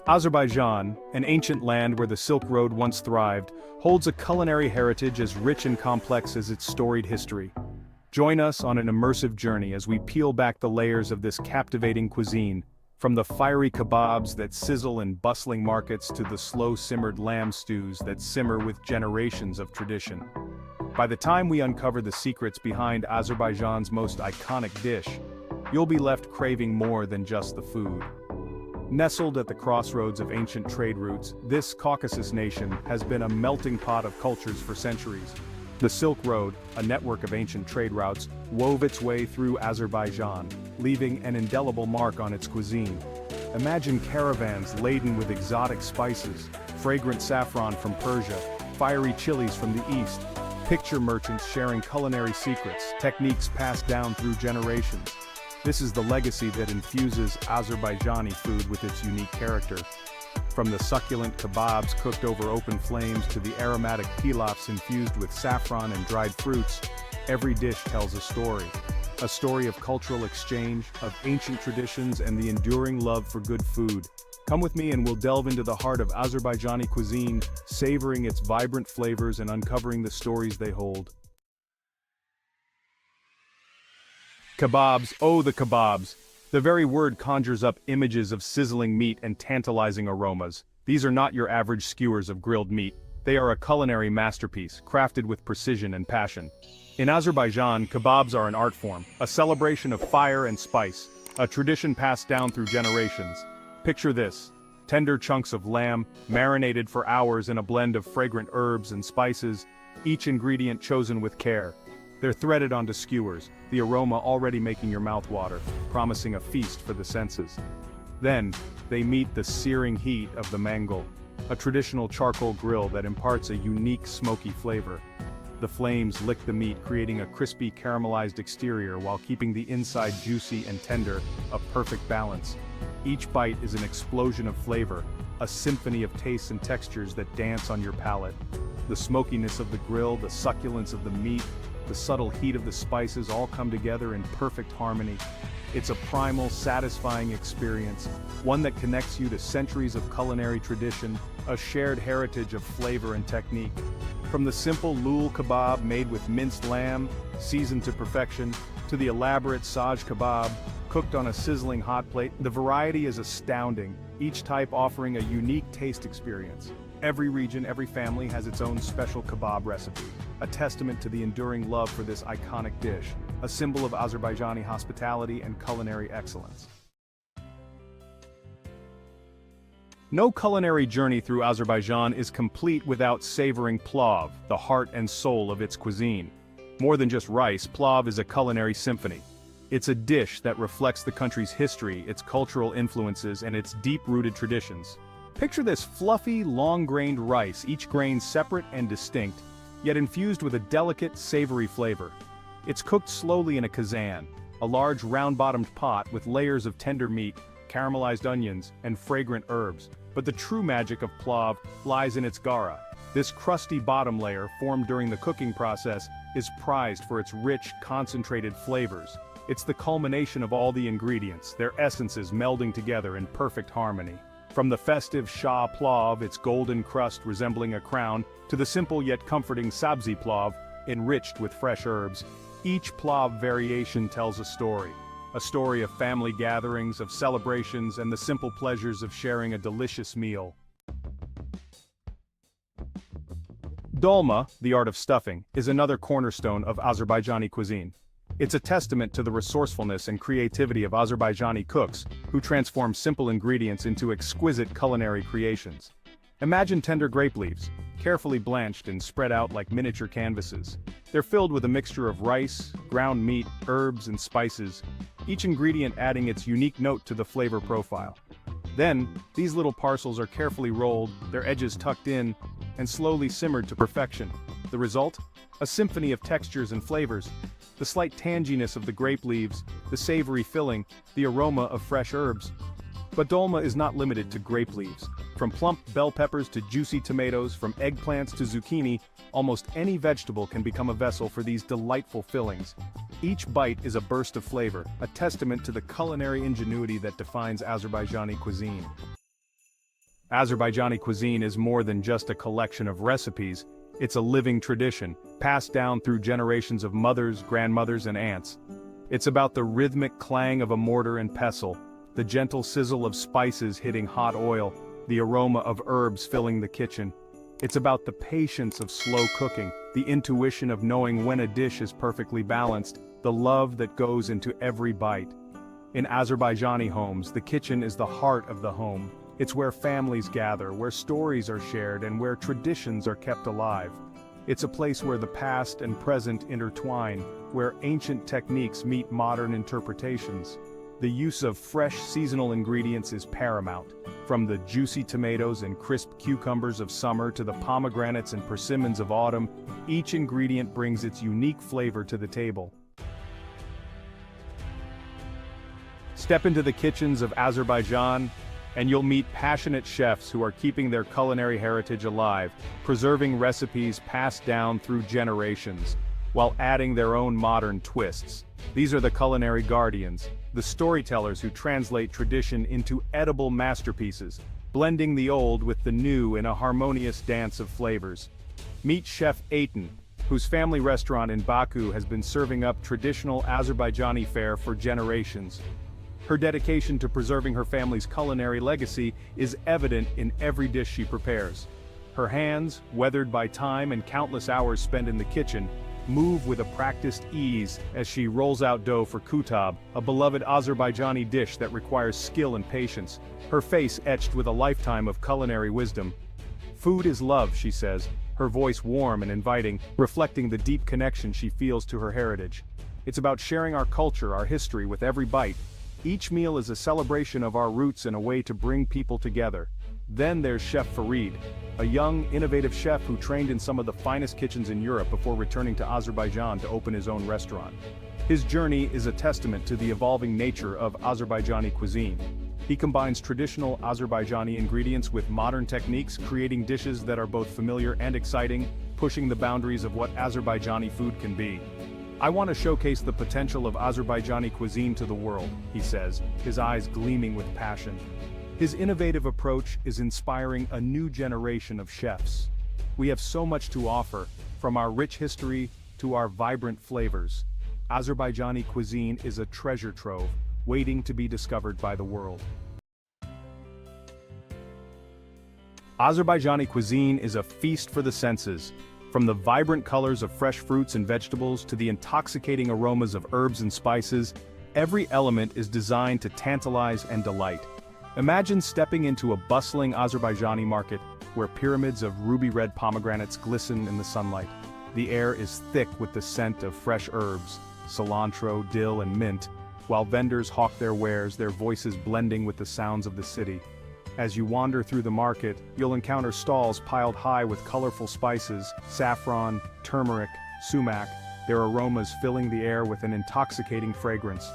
Azerbaijan, an ancient land where the Silk Road once thrived, holds a culinary heritage as rich and complex as its storied history. Join us on an immersive journey as we peel back the layers of this captivating cuisine, from the fiery kebabs that sizzle in bustling markets to the slow-simmered lamb stews that simmer with generations of tradition. By the time we uncover the secrets behind Azerbaijan's most iconic dish, you'll be left craving more than just the food. Nestled at the crossroads of ancient trade routes, this Caucasus nation has been a melting pot of cultures for centuries. The Silk Road, a network of ancient trade routes, wove its way through Azerbaijan, leaving an indelible mark on its cuisine. Imagine caravans laden with exotic spices, fragrant saffron from Persia, fiery chilies from the east. Picture merchants sharing culinary secrets, techniques passed down through generations. This is the legacy that infuses Azerbaijani food with its unique character. From the succulent kebabs cooked over open flames to the aromatic pilafs infused with saffron and dried fruits, every dish tells a story. A story of cultural exchange, of ancient traditions, and the enduring love for good food. Come with me and we'll delve into the heart of Azerbaijani cuisine, savoring its vibrant flavors and uncovering the stories they hold. Kebabs, oh the kebabs! The very word conjures up images of sizzling meat and tantalizing aromas. These are not your average skewers of grilled meat. They are a culinary masterpiece, crafted with precision and passion. In Azerbaijan, kebabs are an art form, a celebration of fire and spice, a tradition passed down through generations. Picture this: tender chunks of lamb, marinated for hours in a blend of fragrant herbs and spices, each ingredient chosen with care. They're threaded onto skewers, the aroma already making your mouth water, promising a feast for the senses. Then, they meet the searing heat of the mangal, a traditional charcoal grill that imparts a unique smoky flavor. The flames lick the meat, creating a crispy caramelized exterior while keeping the inside juicy and tender, a perfect balance. Each bite is an explosion of flavor, a symphony of tastes and textures that dance on your palate. The smokiness of the grill, the succulence of the meat, the subtle heat of the spices all come together in perfect harmony. It's a primal, satisfying experience, one that connects you to centuries of culinary tradition, a shared heritage of flavor and technique. From the simple lul kebab made with minced lamb, seasoned to perfection, to the elaborate saj kebab, cooked on a sizzling hot plate, the variety is astounding, each type offering a unique taste experience. Every region, every family has its own special kebab recipe, a testament to the enduring love for this iconic dish, a symbol of Azerbaijani hospitality and culinary excellence. No culinary journey through Azerbaijan is complete without savoring plov, the heart and soul of its cuisine. More than just rice, plov is a culinary symphony. It's a dish that reflects the country's history, its cultural influences, and its deep-rooted traditions. Picture this fluffy, long-grained rice, each grain separate and distinct, yet infused with a delicate, savory flavor. It's cooked slowly in a kazan, a large round-bottomed pot with layers of tender meat, caramelized onions, and fragrant herbs. But the true magic of plov lies in its gara. This crusty bottom layer, formed during the cooking process, is prized for its rich, concentrated flavors. It's the culmination of all the ingredients, their essences melding together in perfect harmony. From the festive shah plov, its golden crust resembling a crown, to the simple yet comforting sabzi plov, enriched with fresh herbs, each plov variation tells a story of family gatherings, of celebrations, and the simple pleasures of sharing a delicious meal. Dolma, the art of stuffing, is another cornerstone of Azerbaijani cuisine. It's a testament to the resourcefulness and creativity of Azerbaijani cooks, who transform simple ingredients into exquisite culinary creations. Imagine tender grape leaves, carefully blanched and spread out like miniature canvases. They're filled with a mixture of rice, ground meat, herbs, and spices, each ingredient adding its unique note to the flavor profile. Then, these little parcels are carefully rolled, their edges tucked in, and slowly simmered to perfection. The result? A symphony of textures and flavors. The slight tanginess of the grape leaves, the savory filling, the aroma of fresh herbs. But dolma is not limited to grape leaves. From plump bell peppers to juicy tomatoes, from eggplants to zucchini, almost any vegetable can become a vessel for these delightful fillings. Each bite is a burst of flavor, a testament to the culinary ingenuity that defines Azerbaijani cuisine. Azerbaijani cuisine is more than just a collection of recipes, it's a living tradition, passed down through generations of mothers, grandmothers, and aunts. It's about the rhythmic clang of a mortar and pestle, the gentle sizzle of spices hitting hot oil, the aroma of herbs filling the kitchen. It's about the patience of slow cooking, the intuition of knowing when a dish is perfectly balanced, the love that goes into every bite. In Azerbaijani homes, the kitchen is the heart of the home. It's where families gather, where stories are shared, and where traditions are kept alive. It's a place where the past and present intertwine, where ancient techniques meet modern interpretations. The use of fresh seasonal ingredients is paramount. From the juicy tomatoes and crisp cucumbers of summer to the pomegranates and persimmons of autumn, each ingredient brings its unique flavor to the table. Step into the kitchens of Azerbaijan, and you'll meet passionate chefs who are keeping their culinary heritage alive, preserving recipes passed down through generations, while adding their own modern twists. These are the culinary guardians, the storytellers who translate tradition into edible masterpieces, blending the old with the new in a harmonious dance of flavors. Meet Chef Aitan, whose family restaurant in Baku has been serving up traditional Azerbaijani fare for generations. Her dedication to preserving her family's culinary legacy is evident in every dish she prepares. Her hands, weathered by time and countless hours spent in the kitchen, move with a practiced ease as she rolls out dough for qutab, a beloved Azerbaijani dish that requires skill and patience, her face etched with a lifetime of culinary wisdom. "Food is love," she says, her voice warm and inviting, reflecting the deep connection she feels to her heritage. It's about sharing our culture, our history with every bite. Each meal is a celebration of our roots and a way to bring people together. Then there's Chef Farid, a young, innovative chef who trained in some of the finest kitchens in Europe before returning to Azerbaijan to open his own restaurant. His journey is a testament to the evolving nature of Azerbaijani cuisine. He combines traditional Azerbaijani ingredients with modern techniques, creating dishes that are both familiar and exciting, pushing the boundaries of what Azerbaijani food can be. "I want to showcase the potential of Azerbaijani cuisine to the world," he says, his eyes gleaming with passion. His innovative approach is inspiring a new generation of chefs. We have so much to offer, from our rich history to our vibrant flavors. Azerbaijani cuisine is a treasure trove, waiting to be discovered by the world. Azerbaijani cuisine is a feast for the senses. From the vibrant colors of fresh fruits and vegetables to the intoxicating aromas of herbs and spices, every element is designed to tantalize and delight. Imagine stepping into a bustling Azerbaijani market, where pyramids of ruby-red pomegranates glisten in the sunlight. The air is thick with the scent of fresh herbs, cilantro, dill, and mint, while vendors hawk their wares, their voices blending with the sounds of the city. As you wander through the market, you'll encounter stalls piled high with colorful spices, saffron, turmeric, sumac, their aromas filling the air with an intoxicating fragrance.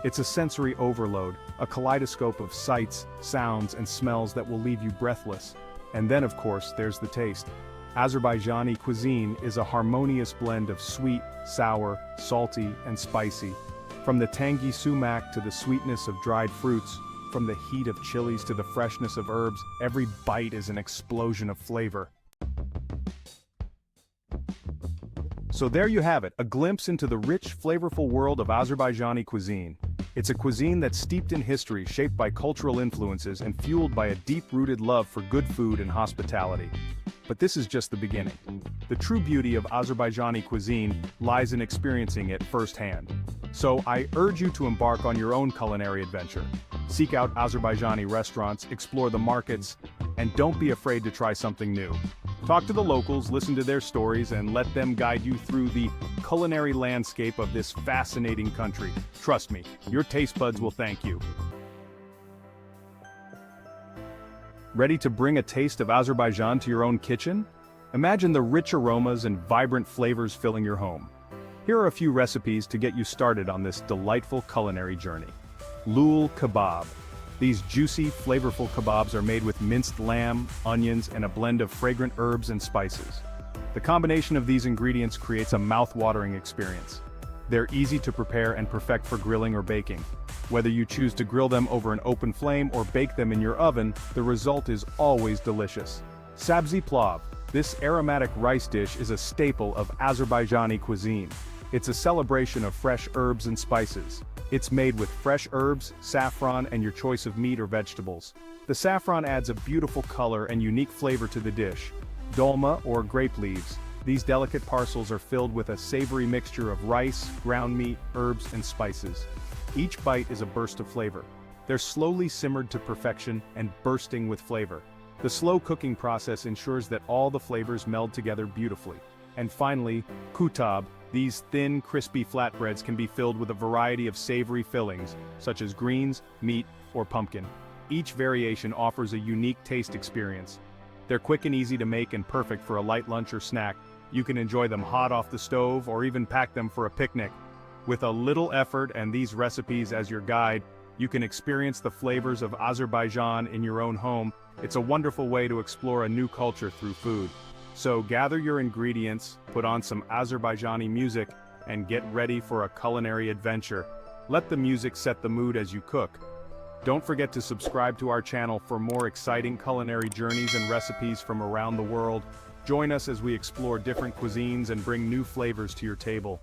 It's a sensory overload, a kaleidoscope of sights, sounds, and smells that will leave you breathless. And then, of course, there's the taste. Azerbaijani cuisine is a harmonious blend of sweet, sour, salty, and spicy. From the tangy sumac to the sweetness of dried fruits, from the heat of chilies to the freshness of herbs, every bite is an explosion of flavor. So there you have it, a glimpse into the rich, flavorful world of Azerbaijani cuisine. It's a cuisine that's steeped in history, shaped by cultural influences, and fueled by a deep-rooted love for good food and hospitality. But this is just the beginning. The true beauty of Azerbaijani cuisine lies in experiencing it firsthand. So I urge you to embark on your own culinary adventure. Seek out Azerbaijani restaurants, explore the markets, and don't be afraid to try something new. Talk to the locals, listen to their stories, and let them guide you through the culinary landscape of this fascinating country. Trust me, your taste buds will thank you. Ready to bring a taste of Azerbaijan to your own kitchen? Imagine the rich aromas and vibrant flavors filling your home. Here are a few recipes to get you started on this delightful culinary journey. Lul kebab. These juicy, flavorful kebabs are made with minced lamb, onions, and a blend of fragrant herbs and spices. The combination of these ingredients creates a mouth-watering experience. They're easy to prepare and perfect for grilling or baking. Whether you choose to grill them over an open flame or bake them in your oven, the result is always delicious. Sabzi plov. This aromatic rice dish is a staple of Azerbaijani cuisine. It's a celebration of fresh herbs and spices. It's made with fresh herbs, saffron, and your choice of meat or vegetables. The saffron adds a beautiful color and unique flavor to the dish. Dolma, or grape leaves. These delicate parcels are filled with a savory mixture of rice, ground meat, herbs, and spices. Each bite is a burst of flavor. They're slowly simmered to perfection and bursting with flavor. The slow cooking process ensures that all the flavors meld together beautifully. And finally, qutab. These thin, crispy flatbreads can be filled with a variety of savory fillings, such as greens, meat, or pumpkin. Each variation offers a unique taste experience. They're quick and easy to make and perfect for a light lunch or snack. You can enjoy them hot off the stove or even pack them for a picnic. With a little effort and these recipes as your guide, you can experience the flavors of Azerbaijan in your own home. It's a wonderful way to explore a new culture through food. So gather your ingredients, put on some Azerbaijani music, and get ready for a culinary adventure. Let the music set the mood as you cook. Don't forget to subscribe to our channel for more exciting culinary journeys and recipes from around the world. Join us as we explore different cuisines and bring new flavors to your table.